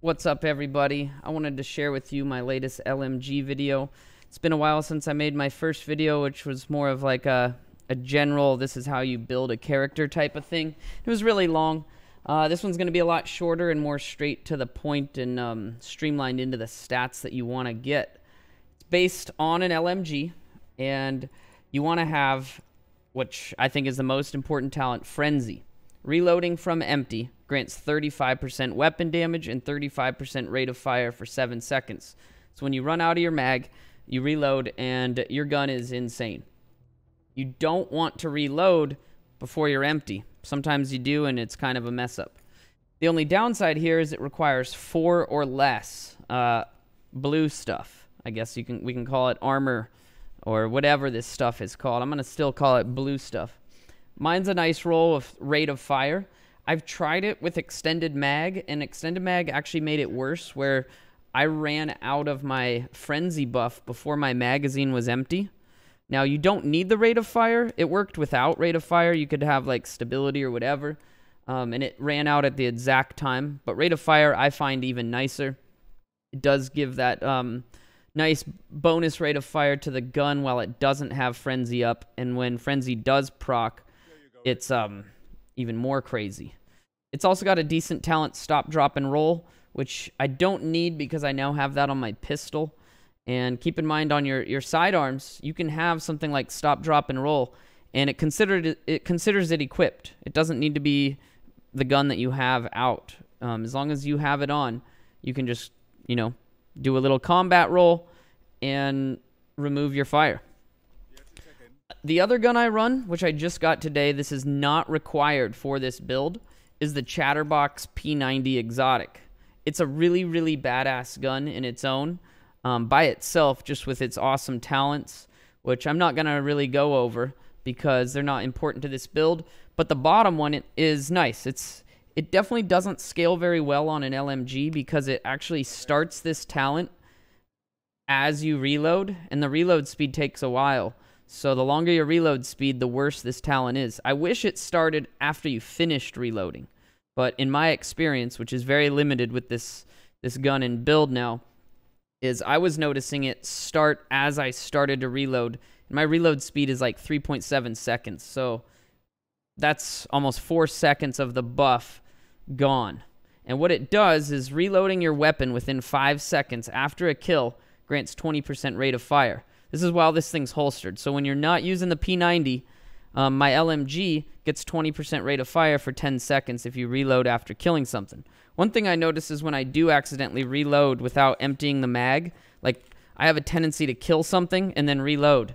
What's up, everybody? I wanted to share with you my latest LMG video. It's been a while since I made my first video, which was more of like a general, this is how you build a character type of thing. It was really long. This one's going to be a lot shorter and more straight to the point and streamlined into the stats that you want to get. It's based on an LMG, and you want to have, which I think is the most important talent, Frenzy. Reloading from empty grants 35% weapon damage and 35% rate of fire for 7 seconds. So when you run out of your mag, you reload and your gun is insane. You don't want to reload before you're empty. Sometimes you do, and it's kind of a mess up. The only downside here is it requires 4 or less blue stuff. I guess we can call it armor or whatever this stuff is called. I'm going to still call it blue stuff. Mine's a nice roll of rate of fire. I've tried it with extended mag, and extended mag actually made it worse, where I ran out of my frenzy buff before my magazine was empty. Now, you don't need the rate of fire. It worked without rate of fire. You could have like stability or whatever, and it ran out at the exact time. But rate of fire, I find even nicer. It does give that nice bonus rate of fire to the gun while it doesn't have frenzy up, and when frenzy does proc, it's even more crazy. It's also got a decent talent stop, drop, and roll, which I don't need because I now have that on my pistol. And keep in mind, on your sidearms, you can have something like stop, drop, and roll, and it considers it equipped. It doesn't need to be the gun that you have out. As long as you have it on, you can just, do a little combat roll and remove your fire. The other gun I run, which I just got today, this is not required for this build, is the Chatterbox P90 Exotic. It's a really, really badass gun in its own, by itself, just with its awesome talents, which I'm not going to really go over because they're not important to this build. But the bottom one is nice. It definitely doesn't scale very well on an LMG because it actually starts this talent as you reload, and the reload speed takes a while. So the longer your reload speed, the worse this talent is. I wish it started after you finished reloading. But in my experience, which is very limited with this gun and build now, is I was noticing it start as I started to reload. And my reload speed is like 3.7 seconds. So that's almost 4 seconds of the buff gone. And what it does is reloading your weapon within 5 seconds after a kill grants 20% rate of fire. This is while this thing's holstered. So when you're not using the P90, my LMG gets 20% rate of fire for 10 seconds if you reload after killing something. One thing I notice is when I do accidentally reload without emptying the mag, like I have a tendency to kill something and then reload.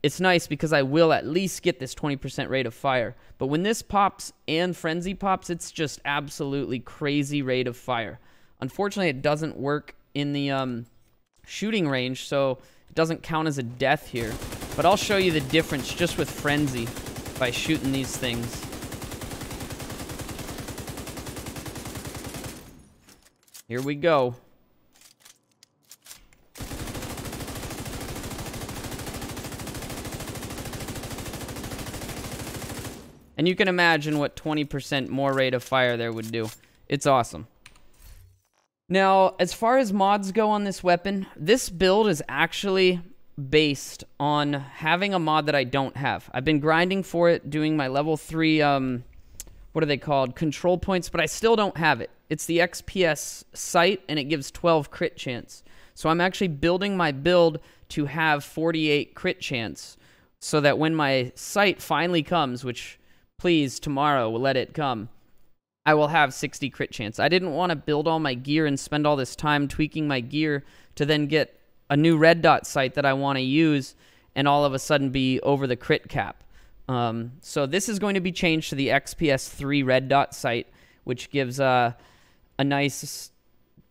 It's nice because I will at least get this 20% rate of fire. But when this pops and Frenzy pops, it's just absolutely crazy rate of fire. Unfortunately, it doesn't work in the shooting range, so it doesn't count as a death here. But I'll show you the difference just with Frenzy by shooting these things. Here we go. And you can imagine what 20% more rate of fire there would do. It's awesome. Now, as far as mods go on this weapon, this build is actually based on having a mod that I don't have. I've been grinding for it, doing my level 3, what are they called? Control points, but I still don't have it. It's the XPS sight, and it gives 12 crit chance. So I'm actually building my build to have 48 crit chance, so that when my sight finally comes, which please tomorrow will let it come, I will have 60 crit chance. I didn't want to build all my gear and spend all this time tweaking my gear to then get a new red dot sight that I want to use and all of a sudden be over the crit cap. So this is going to be changed to the XPS 3 red dot sight, which gives a nice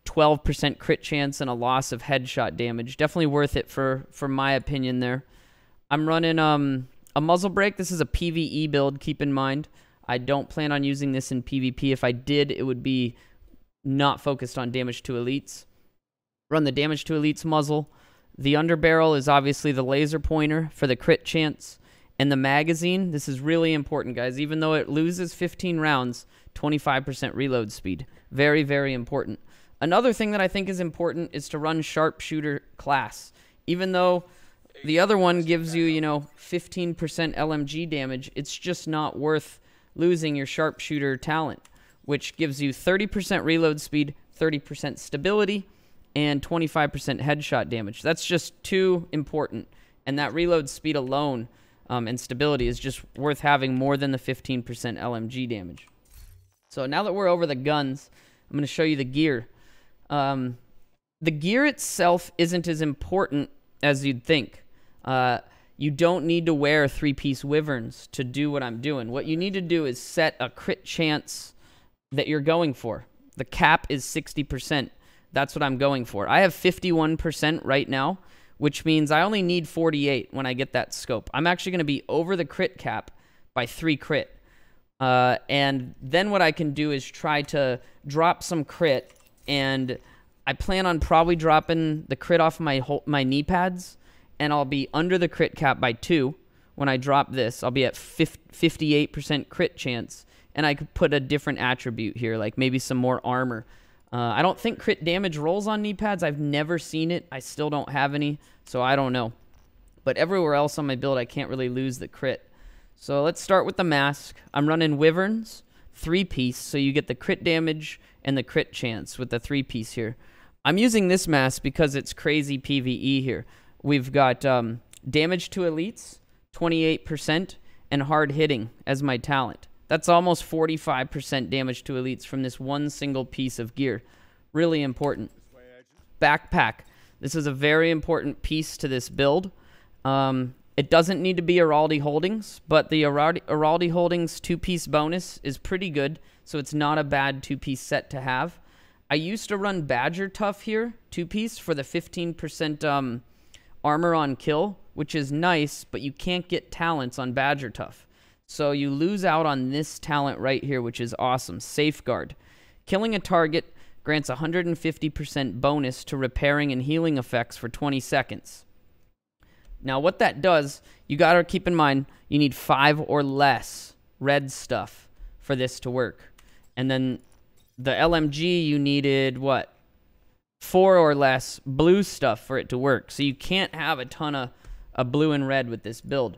12% crit chance and a loss of headshot damage. Definitely worth it for my opinion there. I'm running a muzzle brake. This is a PvE build, keep in mind. I don't plan on using this in PvP. If I did, it would be not focused on damage to elites. Run the damage to elites muzzle. The underbarrel is obviously the laser pointer for the crit chance. And the magazine, this is really important, guys. Even though it loses 15 rounds, 25% reload speed. Very, very important. Another thing that I think is important is to run sharpshooter class. Even though the other one gives you, 15% LMG damage, it's just not worth losing your sharpshooter talent, which gives you 30% reload speed, 30% stability, and 25% headshot damage. That's just too important. And that reload speed alone and stability is just worth having more than the 15% LMG damage. So now that we're over the guns, I'm going to show you the gear. The gear itself isn't as important as you'd think. You don't need to wear 3-piece wyverns to do what I'm doing. What you need to do is set a crit chance that you're going for. The cap is 60%. That's what I'm going for. I have 51% right now, which means I only need 48 when I get that scope. I'm actually going to be over the crit cap by 3 crit. And then what I can do is try to drop some crit, and I plan on probably dropping the crit off my knee pads, and I'll be under the crit cap by 2 when I drop this. I'll be at 58% crit chance, and I could put a different attribute here, like maybe some more armor. I don't think crit damage rolls on knee pads. I've never seen it. I still don't have any, so I don't know. But everywhere else on my build, I can't really lose the crit. So let's start with the mask. I'm running wyverns, 3-piece, so you get the crit damage and the crit chance with the 3-piece here. I'm using this mask because it's crazy PvE here. We've got damage to elites, 28%, and hard hitting as my talent. That's almost 45% damage to elites from this one single piece of gear. Really important. Backpack. This is a very important piece to this build. It doesn't need to be Araldi Holdings, but the Araldi Holdings 2-piece bonus is pretty good, so it's not a bad 2-piece set to have. I used to run Badger Tough here, 2-piece, for the 15% armor on kill, which is nice, but you can't get talents on Badger Tough. So you lose out on this talent right here, which is awesome. Safeguard. Killing a target grants 150% bonus to repairing and healing effects for 20 seconds. Now what that does, you gotta keep in mind, you need 5 or less red stuff for this to work. And then the LMG, you needed, what? 4 or less blue stuff for it to work. So you can't have a ton of blue and red with this build.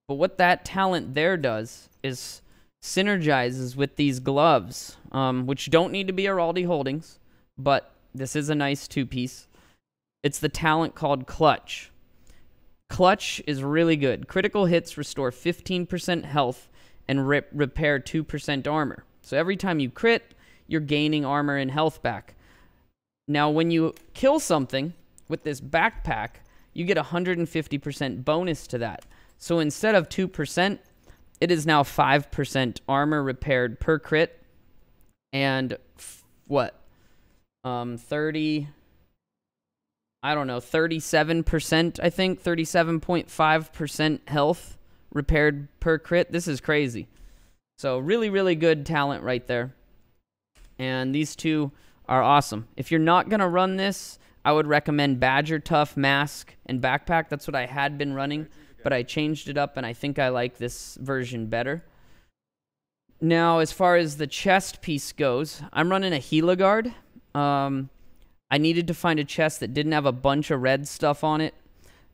But what that talent there does is synergizes with these gloves, which don't need to be Araldi Holdings, but this is a nice 2-piece. It's the talent called Clutch. Clutch is really good. Critical hits restore 15% health and repair 2% armor. So every time you crit, you're gaining armor and health back. Now, when you kill something with this backpack, you get 150% bonus to that. So instead of 2%, it is now 5% armor repaired per crit. And what? 37%, I think. 37.5% health repaired per crit. This is crazy. So really, really good talent right there. And these two are awesome. If you're not going to run this, I would recommend Badger Tough, Mask, and Backpack. That's what I had been running, but I changed it up, and I think I like this version better. Now, as far as the chest piece goes, I'm running a Heliguard. I needed to find a chest that didn't have a bunch of red stuff on it.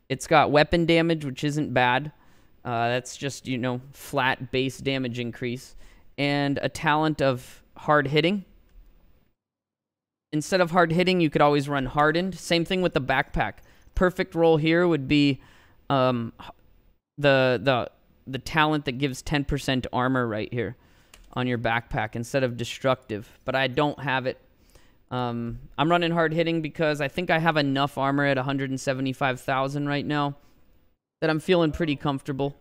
It's got weapon damage, which isn't bad. That's just, flat base damage increase. And a talent of hard hitting. Instead of hard hitting, you could always run hardened. Same thing with the backpack. Perfect roll here would be the talent that gives 10% armor right here on your backpack instead of destructive. But I don't have it. I'm running hard hitting because I think I have enough armor at 175,000 right now that I'm feeling pretty comfortable.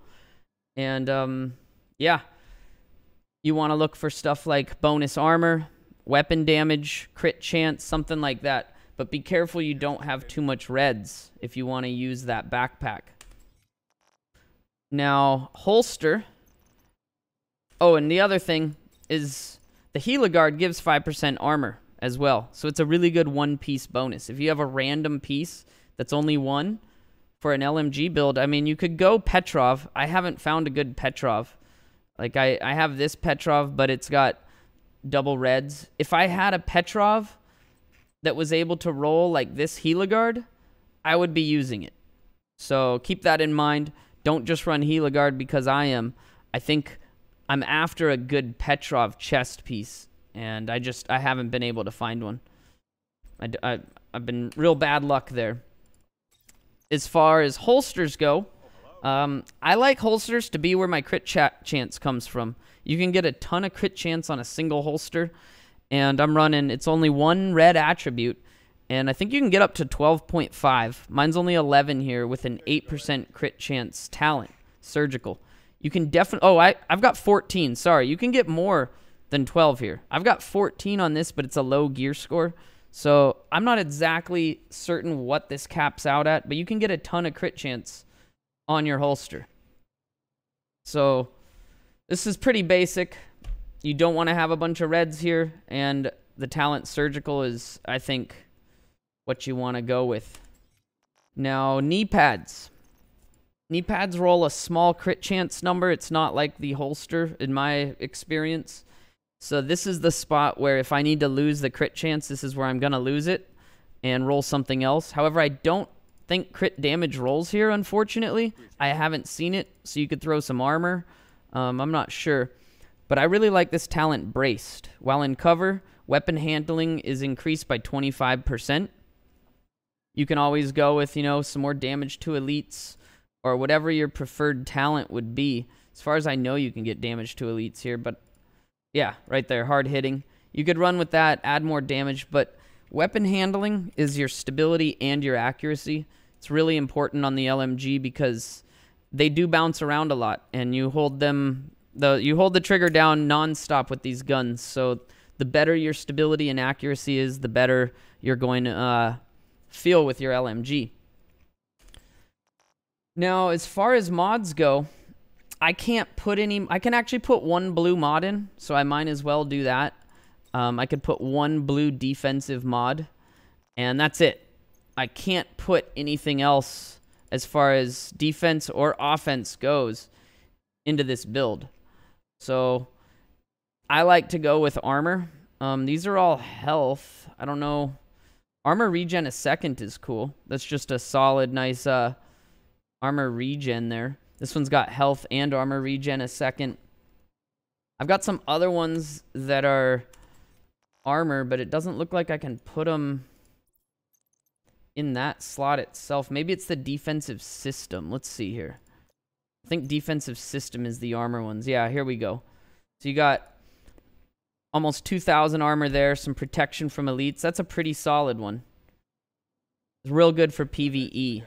And yeah, you want to look for stuff like bonus armor, weapon damage, crit chance, something like that. But be careful you don't have too much reds if you want to use that backpack. Now, holster. Oh, and the other thing is the Heliguard gives 5% armor as well. So it's a really good 1-piece bonus. If you have a random piece that's only 1 for an LMG build, I mean, you could go Petrov. I haven't found a good Petrov. Like, I have this Petrov, but it's got double reds. If I had a Petrov that was able to roll like this Heligard, I would be using it. So keep that in mind. Don't just run Heligard because I am. I think I'm after a good Petrov chest piece, and I haven't been able to find one. I've been real bad luck there. As far as holsters go, I like holsters to be where my crit chance comes from. You can get a ton of crit chance on a single holster, and I'm running, it's only one red attribute, and I think you can get up to 12.5. Mine's only 11 here with an 8% crit chance talent, surgical. You can definitely, oh, I've got 14, sorry. You can get more than 12 here. I've got 14 on this, but it's a low gear score. So I'm not exactly certain what this caps out at, but you can get a ton of crit chance on your holster. So this is pretty basic. You don't want to have a bunch of reds here, and the talent surgical is, I think, what you want to go with. Now, knee pads. Knee pads roll a small crit chance number. It's not like the holster in my experience. So this is the spot where if I need to lose the crit chance, this is where I'm going to lose it and roll something else. However, I don't think crit damage rolls here, unfortunately. I haven't seen it, so you could throw some armor. I'm not sure. But I really like this talent braced. While in cover, weapon handling is increased by 25%. You can always go with, you know, some more damage to elites or whatever your preferred talent would be. As far as I know, you can get damage to elites here, but yeah, right there, hard hitting. You could run with that, add more damage, but weapon handling is your stability and your accuracy. It's really important on the LMG because they do bounce around a lot, and you hold them, you hold the trigger down non-stop with these guns. So the better your stability and accuracy is, the better you're going to feel with your LMG. Now, as far as mods go, I can't put any, I can actually put one blue mod in, so I might as well do that. I could put one blue defensive mod, and that's it. I can't put anything else as far as defense or offense goes into this build. So I like to go with armor. These are all health. I don't know. Armor regen a second is cool. That's just a solid, nice armor regen there. This one's got health and armor regen a second. I've got some other ones that are armor, but it doesn't look like I can put them in that slot itself. Maybe it's the defensive system. Let's see here. I think defensive system is the armor ones. Yeah, here we go. So you got almost 2,000 armor there, some protection from elites. That's a pretty solid one. It's real good for PvE.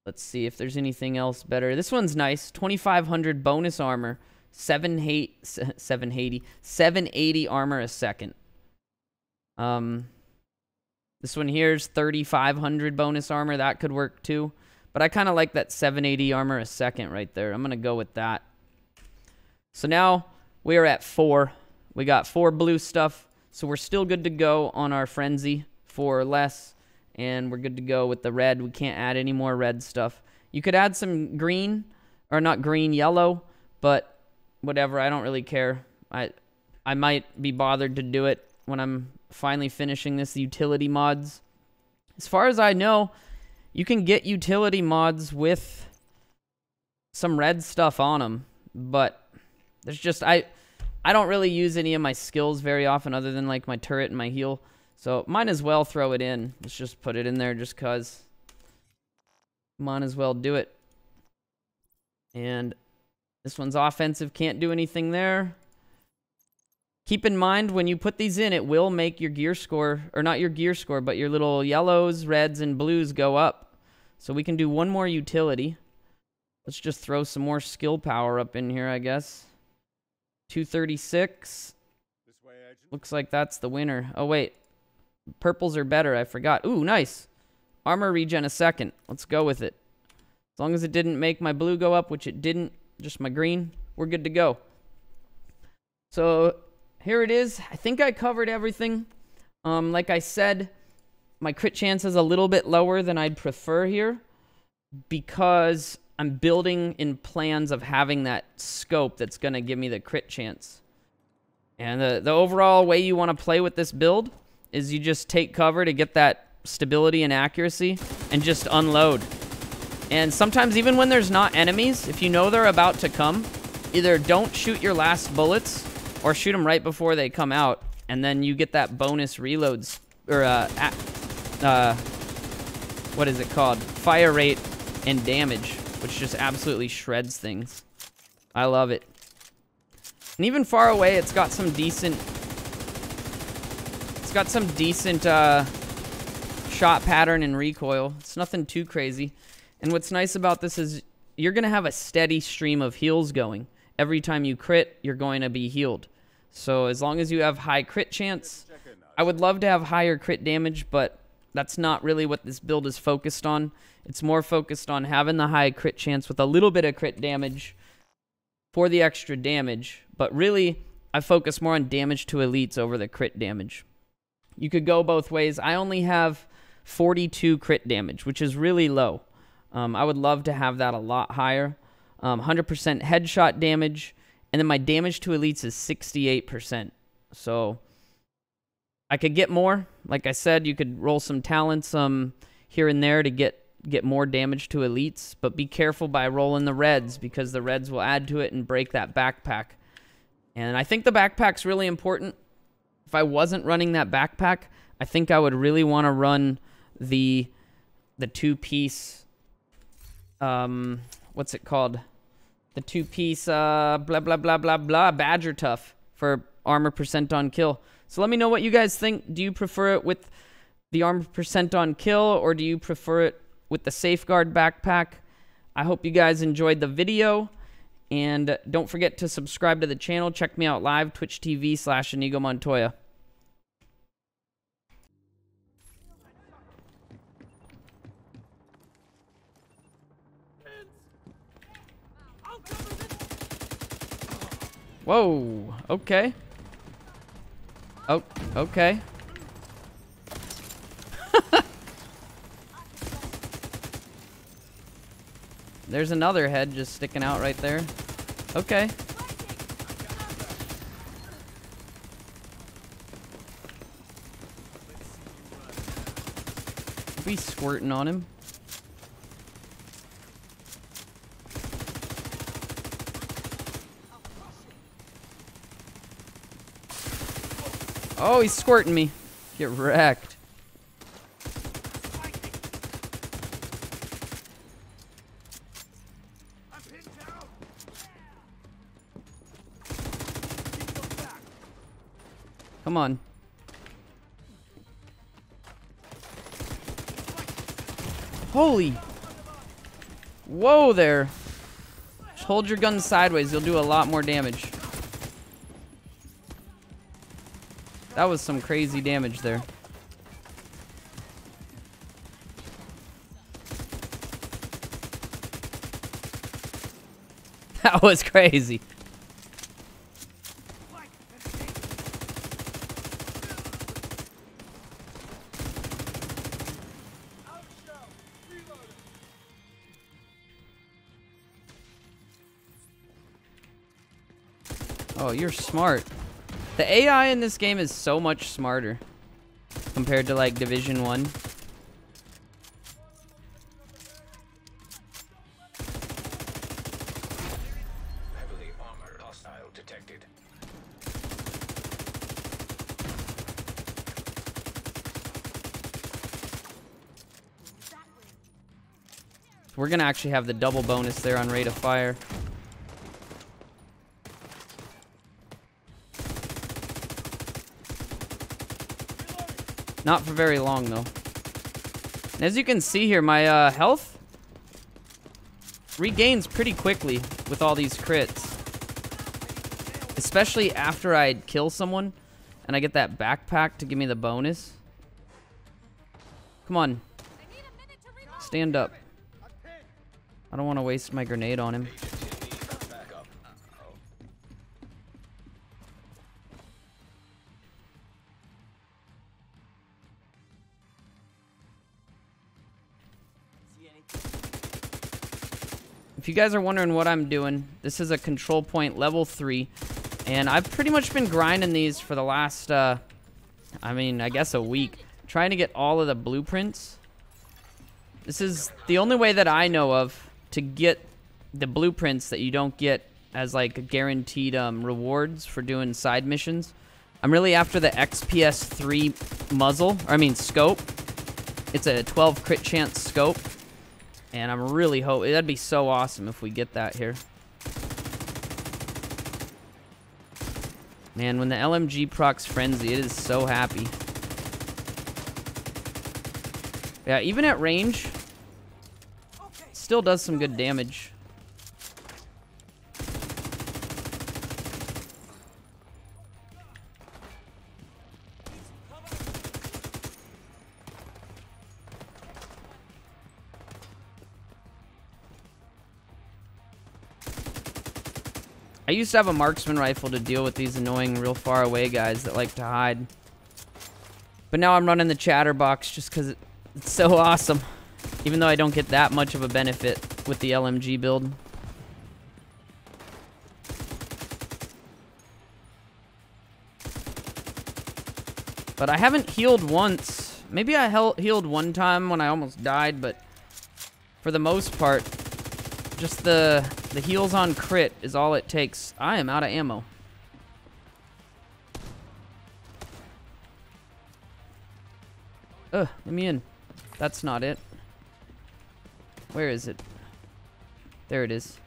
Let's see if there's anything else better. This one's nice. 2,500 bonus armor. 780 armor a second. This one here is 3,500 bonus armor. That could work too. But I kind of like that 780 armor a second right there. I'm going to go with that. So now we are at 4. We got 4 blue stuff. So we're still good to go on our frenzy. 4 or less. And we're good to go with the red. We can't add any more red stuff. You could add some green, or not green, yellow, but whatever, I don't really care. I might be bothered to do it when I'm finally finishing this utility mods. As far as I know, you can get utility mods with some red stuff on them, but there's just, I don't really use any of my skills very often other than like my turret and my heal. So, might as well throw it in. Let's just put it in there just because. Might as well do it. And this one's offensive. Can't do anything there. Keep in mind, when you put these in, it will make your gear score, or not your gear score, but your little yellows, reds, and blues go up. So, we can do one more utility. Let's just throw some more skill power up in here, I guess. 236. Looks like that's the winner. Oh, wait. Purples are better. I forgot. Ooh, nice. Armor regen a second. Let's go with it. As long as it didn't make my blue go up, which it didn't, just my green, we're good to go. So here it is. I think I covered everything. Like I said, my crit chance is a little bit lower than I'd prefer here because I'm building in plans of having that scope that's going to give me the crit chance. And the overall way you want to play with this build is you just take cover to get that stability and accuracy and just unload. And sometimes even when there's not enemies, if you know they're about to come, either don't shoot your last bullets or shoot them right before they come out, and then you get that bonus reloads, or what is it called? Fire rate and damage, which just absolutely shreds things. I love it. And even far away, it's got some decent shot pattern and recoil. It's nothing too crazy. And what's nice about this is you're going to have a steady stream of heals going. Every time you crit, you're going to be healed. So as long as you have high crit chance, I would love to have higher crit damage, but that's not really what this build is focused on. It's more focused on having the high crit chance with a little bit of crit damage for the extra damage. But really, I focus more on damage to elites over the crit damage. You could go both ways. I only have 42 crit damage, which is really low. I would love to have that a lot higher. 100% headshot damage, and then my damage to elites is 68%. So I could get more. Like I said, you could roll some talents here and there to get more damage to elites, but be careful by rolling the reds, because the reds will add to it and break that backpack. And I think the backpack's really important. If I wasn't running that backpack, I think I would really want to run the two-piece, what's it called? The two-piece, blah, blah, blah, blah, blah, Badger Tough for armor percent on kill. So let me know what you guys think. Do you prefer it with the armor percent on kill, or do you prefer it with the Safeguard backpack? I hope you guys enjoyed the video, and don't forget to subscribe to the channel. Check me out live, Twitch TV/Inigo Montoya. Whoa, okay. Oh, okay. There's another head just sticking out right there. Okay. Be squirting on him. Oh, he's squirting me. Get wrecked. Come on. Holy. Whoa there. Just hold your gun sideways. You'll do a lot more damage. That was some crazy damage there. That was crazy. Oh, you're smart. The AI in this game is so much smarter compared to like Division 1. Heavily armored hostile detected. We're gonna actually have the double bonus there on rate of fire. Not for very long, though. And as you can see here, my health regains pretty quickly with all these crits. Especially after I kill someone and I get that backpack to give me the bonus. Come on. Stand up. I don't want to waste my grenade on him. If you guys are wondering what I'm doing, this is a control point level 3, And I've pretty much been grinding these for the last, I mean, I guess a week. Trying to get all of the blueprints. This is the only way that I know of to get the blueprints that you don't get as like guaranteed rewards for doing side missions. I'm really after the XPS 3 muzzle, or I mean scope. It's a 12 crit chance scope. And I'm really hoping, that'd be so awesome if we get that here. Man, when the LMG procs Frenzy, it is so happy. Yeah, even at range, still does some good damage. I used to have a marksman rifle to deal with these annoying real far away guys that like to hide. But now I'm running the Chatterbox just because it's so awesome. Even though I don't get that much of a benefit with the LMG build. But I haven't healed once. Maybe I healed one time when I almost died, but for the most part, just the heals on crit is all it takes. I am out of ammo. Ugh, let me in. That's not it. Where is it? There it is.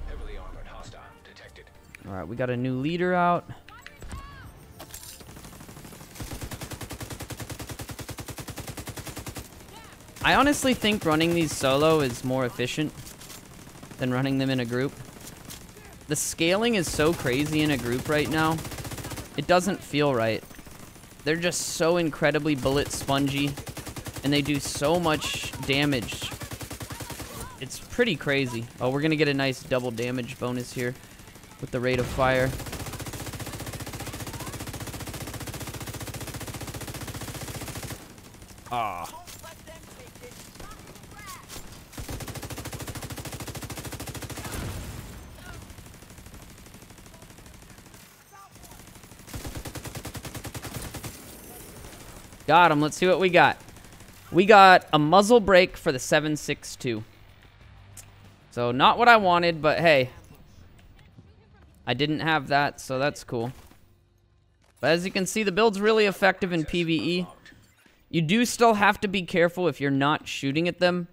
Heavily armored hostile detected. All right, we got a new leader out. I honestly think running these solo is more efficient than running them in a group. The scaling is so crazy in a group right now. It doesn't feel right. They're just so incredibly bullet spongy, and they do so much damage. It's pretty crazy. Oh, we're gonna get a nice double damage bonus here with the rate of fire. Ah. Got him. Let's see what we got. We got a muzzle brake for the 7.62. So not what I wanted, but hey. I didn't have that, so that's cool. But as you can see, the build's really effective in PvE. You do still have to be careful if you're not shooting at them.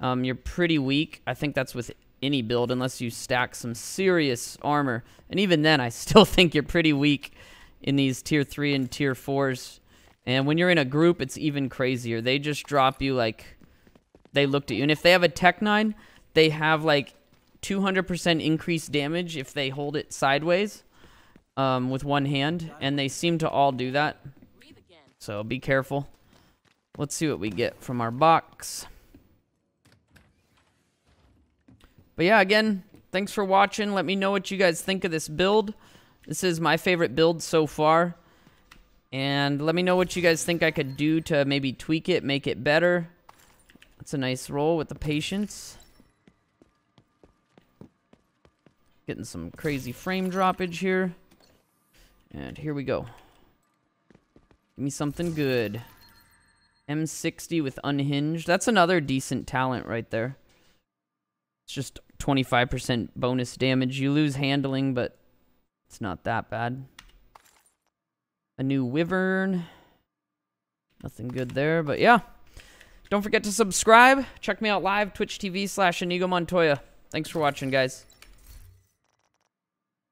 You're pretty weak. I think that's with any build, unless you stack some serious armor. And even then, I still think you're pretty weak in these tier 3 and tier 4s. And when you're in a group, it's even crazier. They just drop you like they looked at you. And if they have a Tech 9, they have like 200% increased damage if they hold it sideways with one hand. And they seem to all do that. So be careful. Let's see what we get from our box. But yeah, again, thanks for watching. Let me know what you guys think of this build. This is my favorite build so far. And let me know what you guys think I could do to maybe tweak it, make it better. That's a nice roll with the patience. Getting some crazy frame droppage here. And here we go. Give me something good. M60 with unhinged. That's another decent talent right there. It's just 25% bonus damage. You lose handling, but it's not that bad. A new wyvern. Nothing good there, but yeah. Don't forget to subscribe. Check me out live, Twitch TV /Inigo Montoya. Thanks for watching, guys.